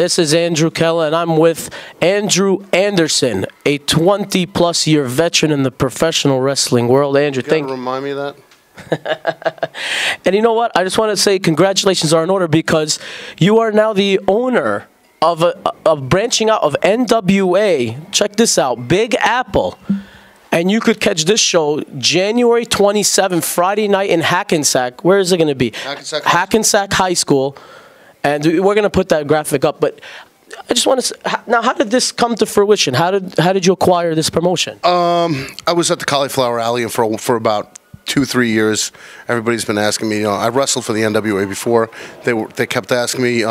This is Andrew Keller, and I'm with Andrew Anderson, a 20-plus year veteran in the professional wrestling world. Andrew, thank you. Remind me of that. And you know what? I just want to say congratulations are in order because you are now the owner of branching out of NWA. Check this out, Big Apple. And you could catch this show January 27th, Friday night in Hackensack. Where is it going to be? Hackensack High School. And we're going to put that graphic up. But I just want to now, how did this come to fruition? How did you acquire this promotion? I was at the Cauliflower Alley for about 2-3 years. Everybody's been asking me. I wrestled for the NWA before. They kept asking me,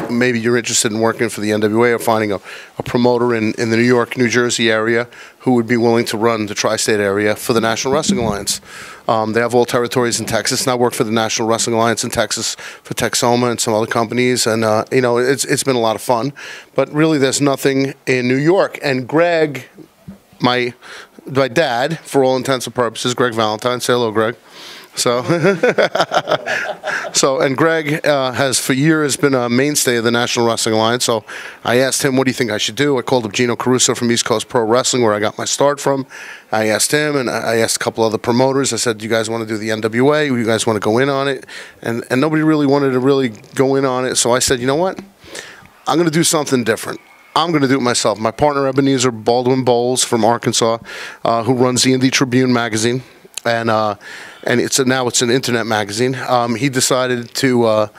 maybe you're interested in working for the NWA or finding a promoter in the New York, New Jersey area who would be willing to run the tri-state area for the National Wrestling Alliance. They have all territories in Texas, and I work for the National Wrestling Alliance in Texas for Texoma and some other companies, and it's been a lot of fun. But really, there's nothing in New York. And Greg, my dad, for all intents and purposes, Greg Valentine. Say hello, Greg. So, and Greg has for years been a mainstay of the National Wrestling Alliance. So I asked him, what do you think I should do? I called up Gino Caruso from East Coast Pro Wrestling, where I got my start from. I asked him, and I asked a couple other promoters. I said, do you guys want to do the NWA? Do you guys want to go in on it? And nobody really wanted to really go in on it. So I said, you know what? I'm going to do something different. I'm going to do it myself. My partner, Ebenezer Baldwin Bowles from Arkansas, who runs the Indie Tribune magazine, and now it's an internet magazine. He decided to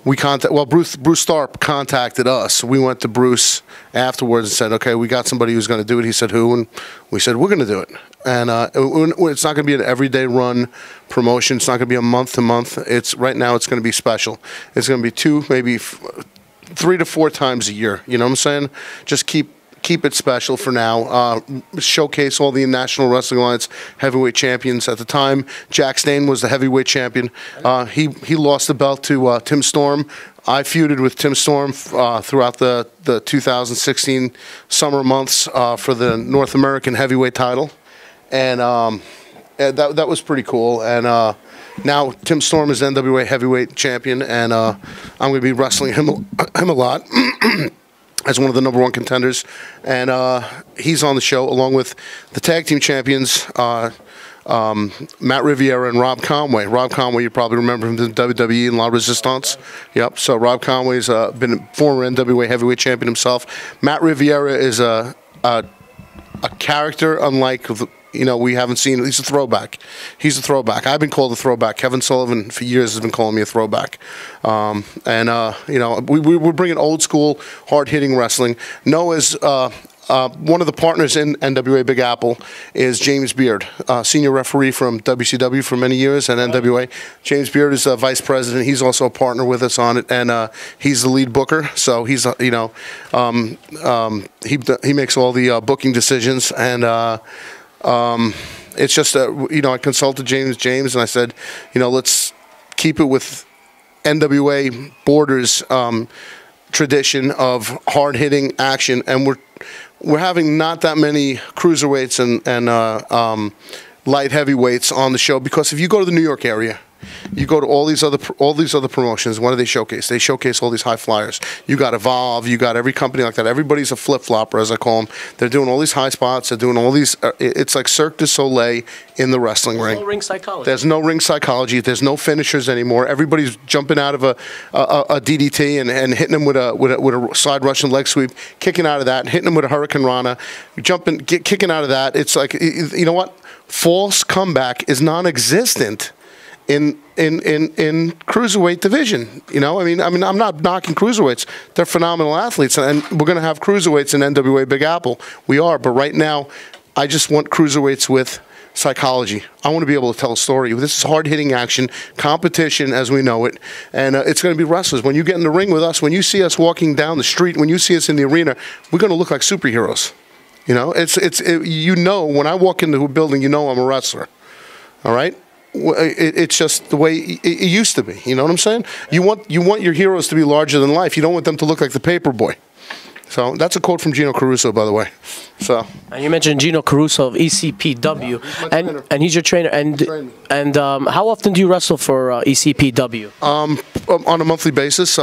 Bruce Starp contacted us. We went to Bruce afterwards and said, okay, we got somebody who's going to do it. He said, who? And we said, we're going to do it. And it's not going to be an everyday run promotion. It's not going to be a month to month. Right now it's going to be special. It's going to be 2, maybe 3 to 4 times a year. You know what I'm saying? Just keep it special for now. Showcase all the National Wrestling Alliance heavyweight champions at the time. Jack Stane was the heavyweight champion. He lost the belt to Tim Storm. I feuded with Tim Storm throughout the 2016 summer months for the North American heavyweight title, and that was pretty cool. And now Tim Storm is NWA heavyweight champion, and I'm going to be wrestling him a lot as one of the #1 contenders. And he's on the show along with the tag team champions, Matt Riviera and Rob Conway. Rob Conway, you probably remember him from WWE and La Resistance. Yep. So Rob Conway's been a former NWA heavyweight champion himself. Matt Riviera is a character unlike we haven't seen. He's a throwback. He's a throwback. I've been called a throwback. Kevin Sullivan for years has been calling me a throwback. We're bringing old school, hard hitting wrestling. Noah's one of the partners in NWA Big Apple is James Beard, senior referee from WCW for many years and NWA. James Beard is vice president. He's also a partner with us on it, and he's the lead booker. So he's he makes all the booking decisions, and it's just I consulted James, and I said, let's keep it with NWA Borders tradition of hard hitting action, and we're having not that many cruiserweights and light heavyweights on the show, because if you go to the New York area, you go to all these other promotions. What do they showcase? They showcase all these high flyers. You got Evolve. You got every company like that. Everybody's a flip flopper, as I call them. They're doing all these high spots. They're doing all these. It's like Cirque du Soleil in the wrestling ring. No ring psychology. There's no ring psychology. There's no finishers anymore. Everybody's jumping out of a DDT and hitting them with a side Russian leg sweep, kicking out of that, and hitting them with a Hurricane Rana, kicking out of that. It's like, you know what? False comeback is non-existent in cruiserweight division. I'm not knocking cruiserweights. They're phenomenal athletes, and we're going to have cruiserweights in NWA Big Apple. We are, but right now, I just want cruiserweights with psychology. I want to be able to tell a story. This is hard-hitting action, competition as we know it, and it's going to be wrestlers. When you get in the ring with us, when you see us walking down the street, when you see us in the arena, we're going to look like superheroes. When I walk into a building, I'm a wrestler. All right? It's just the way it used to be. You know what I'm saying? You want your heroes to be larger than life. You don't want them to look like the paper boy. So that's a quote from Gino Caruso, by the way. So. And you mentioned Gino Caruso of ECPW, yeah, and he's your trainer. And how often do you wrestle for ECPW? On a monthly basis.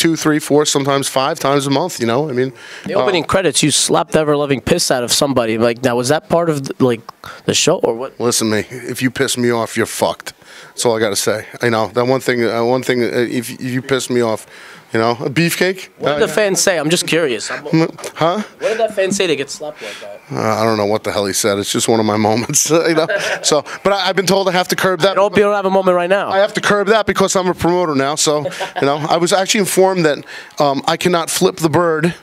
2, 3, 4, sometimes 5 times a month. You know, I mean, The opening credits, you slapped the ever-loving piss out of somebody. Like, now, was that part of, like, the show, or what? listen to me. If you piss me off, you're fucked. That's all I got to say. You know, that one thing. If you piss me off, you know, a beefcake. What did the fans say? I'm just curious. Huh? What did that fan say to get slapped like that? I don't know what the hell he said. It's just one of my moments, you know. So, but I've been told I have to curb that. I hope you don't have a moment right now. I have to curb that because I'm a promoter now. So, you know, I was actually informed that I cannot flip the bird.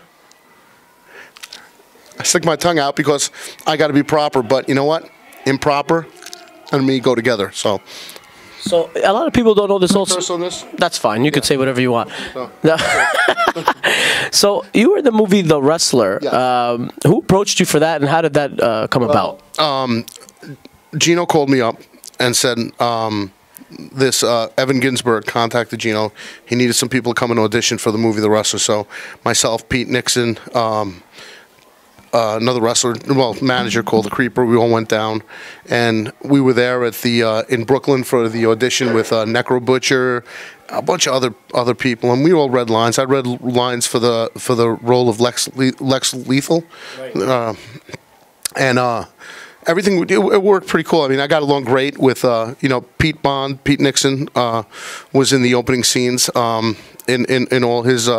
I stick my tongue out because I got to be proper. But you know what? Improper and me go together. So a lot of people don't know this also. Curse on this? That's fine. You could say whatever you want. So. So you were in the movie The Wrestler. Yeah. Who approached you for that, and how did that come about? Gino called me up and said this Evan Ginsberg contacted Gino. He needed some people to come and audition for the movie The Wrestler. So myself, Pete Nixon, another wrestler, manager called the Creeper. We all went down, and we were there at the in Brooklyn for the audition with Necro Butcher, a bunch of other people, and we all read lines. I read lines for the role of Lex Lethal, Right. and everything it worked pretty cool. I mean, I got along great with Pete Bond. Pete Nixon was in the opening scenes in all his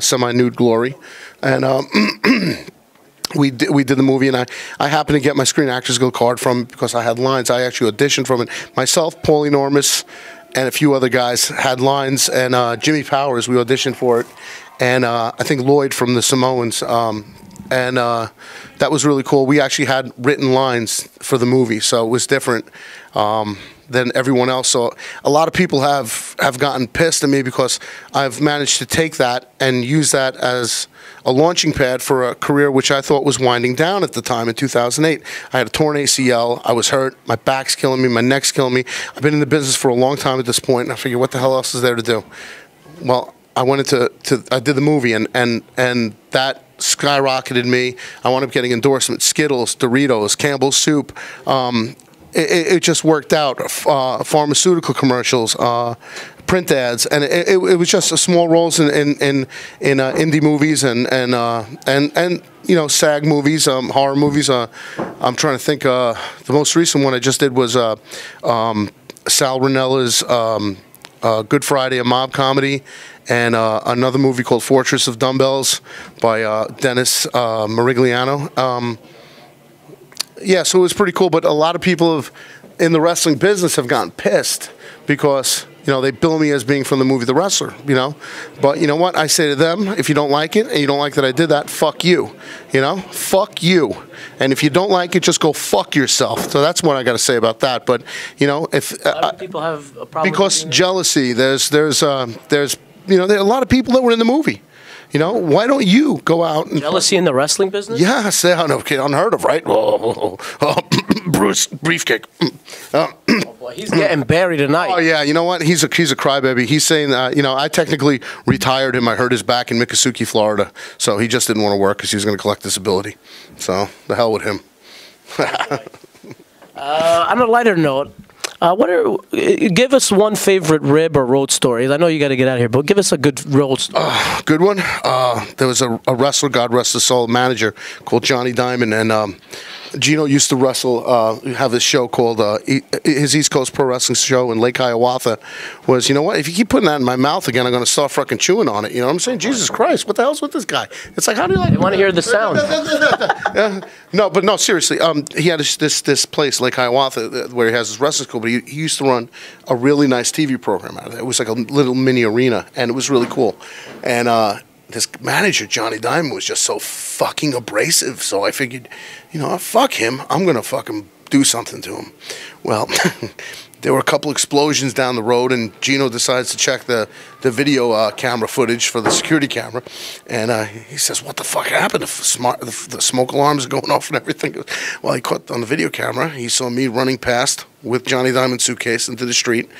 semi-nude glory, and. We did the movie, and I happened to get my Screen Actors Guild card from it because I had lines. I actually auditioned from it myself. Paulie Enormous and a few other guys had lines, and Jimmy Powers, we auditioned for it, and I think Lloyd from the Samoans, and that was really cool. We actually had written lines for the movie, so it was different than everyone else. So a lot of people have gotten pissed at me because I've managed to take that and use that as a launching pad for a career which I thought was winding down at the time in 2008. I had a torn ACL. I was hurt. My back's killing me. My neck's killing me. I've been in the business for a long time at this point, and I figured, what the hell else is there to do? Well, I went I did the movie, and that skyrocketed me. I wound up getting endorsements, Skittles, Doritos, Campbell's Soup. It just worked out. Pharmaceutical commercials, print ads, and it was just small roles in indie movies and SAG movies, horror movies. I'm trying to think. The most recent one I just did was Sal Ranella's Good Friday, a mob comedy, and another movie called Fortress of Dumbbells by Dennis Marigliano. Yeah, so it was pretty cool, but a lot of people in the wrestling business have gotten pissed because, they bill me as being from the movie The Wrestler, But you know what? I say to them, if you don't like it and you don't like that I did that, fuck you, Fuck you. And if you don't like it, just go fuck yourself. So that's what I got to say about that. But, if... a lot of people have a problem because jealousy, there's there are a lot of people that were in the movie. Why don't you go out and... Jealousy in the wrestling business? Yes, okay, unheard of, right? Bruce Beefcake. Boy, he's getting buried tonight. Oh, yeah, you know what? He's a crybaby. He's saying, I technically retired him. I hurt his back in Miccosukee, Florida. So he just didn't want to work because he was going to collect disability. So the hell with him. On a lighter note, give us one favorite rib or road story. I know you got to get out of here, but give us a good road story. Good one. There was a wrestler, God rest his soul, manager called Johnny Diamond, and Gino used to wrestle, have his show called, his East Coast Pro Wrestling show in Lake Hiawatha was, you know what, if you keep putting that in my mouth again, I'm going to start fucking chewing on it. You know what I'm saying? Jesus Christ, what the hell's with this guy? It's like, how do you like... I want to hear the sound. No, seriously. He had this place, Lake Hiawatha, where he has his wrestling school, but he used to run a really nice TV program out of it. It was like a little mini arena, and it was really cool. And this manager, Johnny Diamond, was just so fucking abrasive. So I figured, fuck him. I'm going to fucking do something to him. Well, there were a couple explosions down the road, and Gino decides to check the video camera footage for the security camera. And he says, what the fuck happened? The smoke alarms are going off and everything. Well, he caught on the video camera. He saw me running past with Johnny Diamond's suitcase into the street.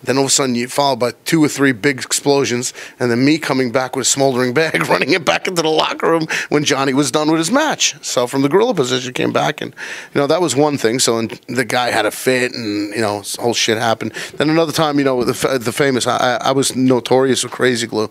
Then all of a sudden, you followed by 2 or 3 big explosions, and then me coming back with a smoldering bag, running it back into the locker room when Johnny was done with his match. So from the gorilla position, came back, and that was one thing. So the guy had a fit, and whole shit happened. Then another time, you know, the famous. I was notorious with Crazy Glue.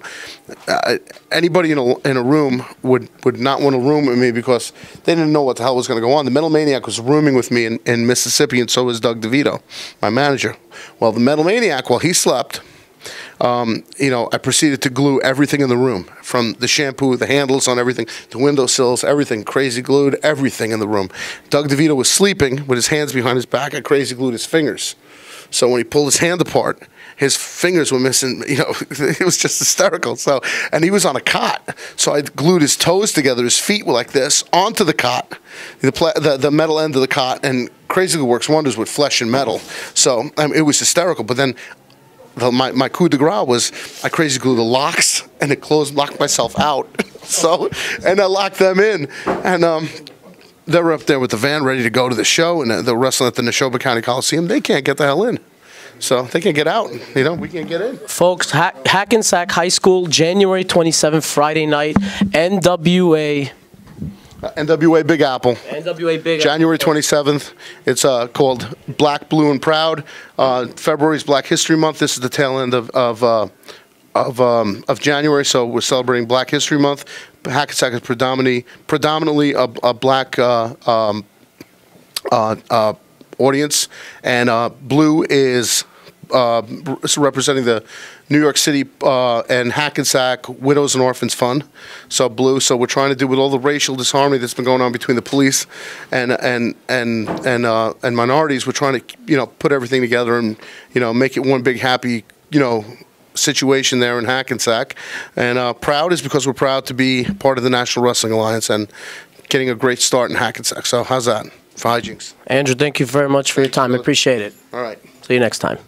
Anybody in a room would not want to room with me because they didn't know what the hell was going to go on. The Metal Maniac was rooming with me in Mississippi, and so was Doug DeVito, my manager. Well, the Metal Maniac, while he slept, you know, I proceeded to glue everything in the room, from the shampoo, the handles on everything, the windowsills, everything. Crazy glued everything in the room. Doug DeVito was sleeping with his hands behind his back. I crazy glued his fingers. So when he pulled his hand apart, his fingers were missing. You know, it was just hysterical. So, and he was on a cot. So I glued his toes together. His feet were like this onto the cot, the metal end of the cot. And Crazy Glue works wonders with flesh and metal. So it was hysterical. But then my coup de grace was I crazy glued the locks and it locked myself out. So, and I locked them in, and they were up there with the van ready to go to the show, and they're wrestling at the Neshoba County Coliseum. They can't get the hell in, so they can't get out. You know, we can't get in. Folks, Hackensack High School, January 27th, Friday night, NWA. NWA Big Apple. NWA Big Apple. January 27th. It's called Black, Blue, and Proud. February's Black History Month. This is the tail end of January, so we're celebrating Black History Month. Hackensack is predominantly a black audience, and blue is representing the New York City and Hackensack Widows and Orphans Fund. So blue. So we're trying to do with all the racial disharmony that's been going on between the police and minorities. We're trying to, you know, put everything together and, you know, make it one big happy, you know, situation there in Hackensack. And proud is because we're proud to be part of the National Wrestling Alliance and getting a great start in Hackensack. So how's that for hijinks? Andrew, thank you very much for your time. I appreciate it. All right. See you next time.